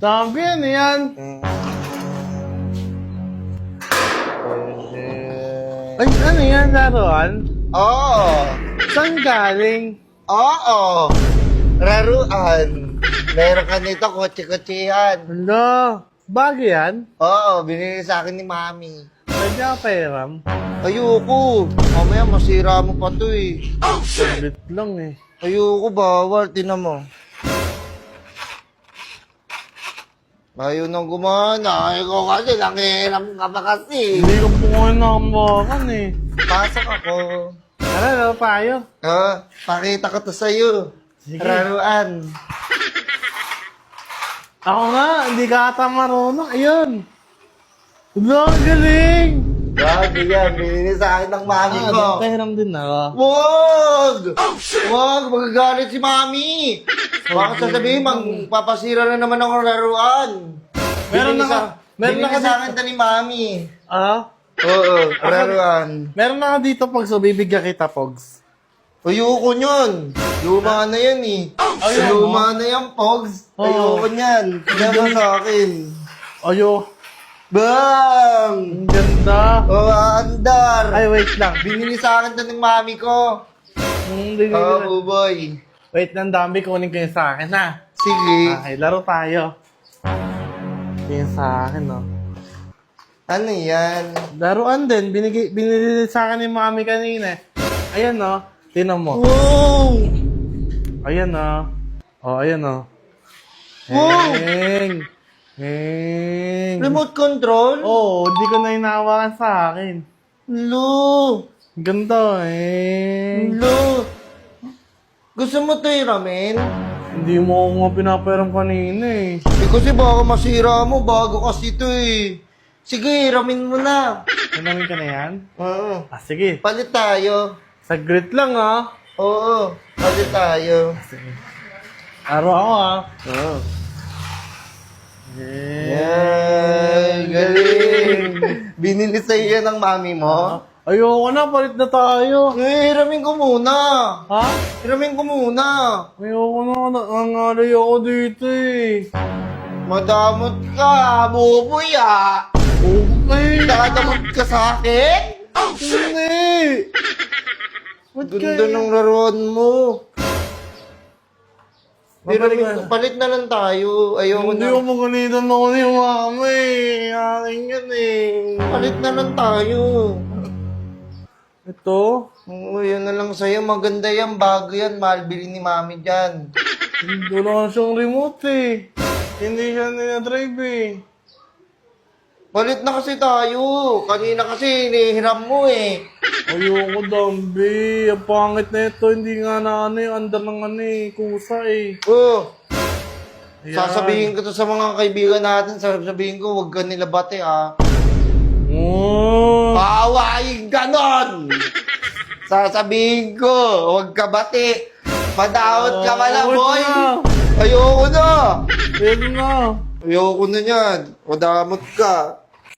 Sabi ano yan? Ay, ano yan, laruan? Oo. Saan galing? Oo. Laruan. Meron ka nito, kotse-kotsehan. Ano? Bagay yan? Oo, binili sa akin ni Mami. Pwede ka pairam? Ayoko. Mamaya masira mo pa to eh. Sabit lang eh. Ayoko, bawal. Tinan mo. Ayaw nang gumana. Ayoko kasi, nangihiram ka pa kasi. Hindi ko po ngayon nakamukan eh. Pasok ako. Tara, laro tayo. Pakita ko to sa'yo. Sige. Laruan. Ako nga, hindi ka ata marunong. Ayun. Ang galing! Grabe yan, binili sa akin ng mami ko. Pahiram din ako. Wag! Wag! Magagalit si mami! Baka sasabihin, magpapasira na naman ako ng laruan. Meron na ka- meron na binili ka sa dito. akin to ni mami. Ah? Oo, laruan. Meron na ka dito, Pogs. So, bibigyan kita, Pogs. Ayoko nyon. Luma na yan eh. Ayaw mo? Luma na yan, Pogs. Oo. Ayoko nyan. Kaya sa akin. Ayo. Bang! Ang ganda. Oh, andar. Ay, wait lang. Binili sa akin to ng mami ko. Hindi, Oo, boy. Wait lang, dami. Kunin ko yung sa akin, ha? Sige. Okay, laro tayo. Yung sa akin, no? Ano yan? Laruan din. Binili sa akin yung mami kanina. Ayan, no? Tinan mo. Wow! Ayan, no? Oh, ayan, no? Wow! Heng! Heng! Remote control? Oo, hindi ko na hinahawakan sa akin. Lo! Ganda, eh. Lo! Gusto mo to ramen? Hindi mo ako nga pinapairam kanina, eh. Kasi baka masira mo, bago kasi to eh. Sige, ramen mo na. Nanamin ka na yan? Oo. Ah, sige. Palit tayo. Saglit lang, ah. Oo, palit tayo. Araw ako, ah. Oo. Yeah. Galing! Binili sa'yo yan ng mami mo? Ayoko na, palit na tayo. Ramen ko muna. Ha? Ramen ko muna. Ayoko na, nangangalay ako dito, eh. Madamot ka, buboy ah. Okay. Dadamot ka sa akin? Hindi. Ba't Ganda kayo? ng laruan mo. Babalik na. Palit na lang tayo. Ayoko Hindi na. ko magalitan ako ni mama, eh. Akin yan, eh. Palit na lang tayo. Ito? Oo, yun na lang sa'yo. Maganda yan. Bago yan. Mahal bili ni mami dyan. Hindi na siyang remote, eh. Hindi siya dinadrive, eh. Palit na kasi tayo. Kanina kasi inihiram mo eh. Ayoko, Dambi. Ang pangit na ito. Hindi nga na ano yung under ng ano eh. Kusa eh. Oh, Ayan. sasabihin ko to sa mga kaibigan natin. Sasabihin ko, huwag ka nila bate ah. Oh. Paawain ganon! Sasabihin ko, huwag ka bate. Padawat ka pala, wait boy. na. Ayoko na. Pwede na. Ayoko na yan. Madamot ka.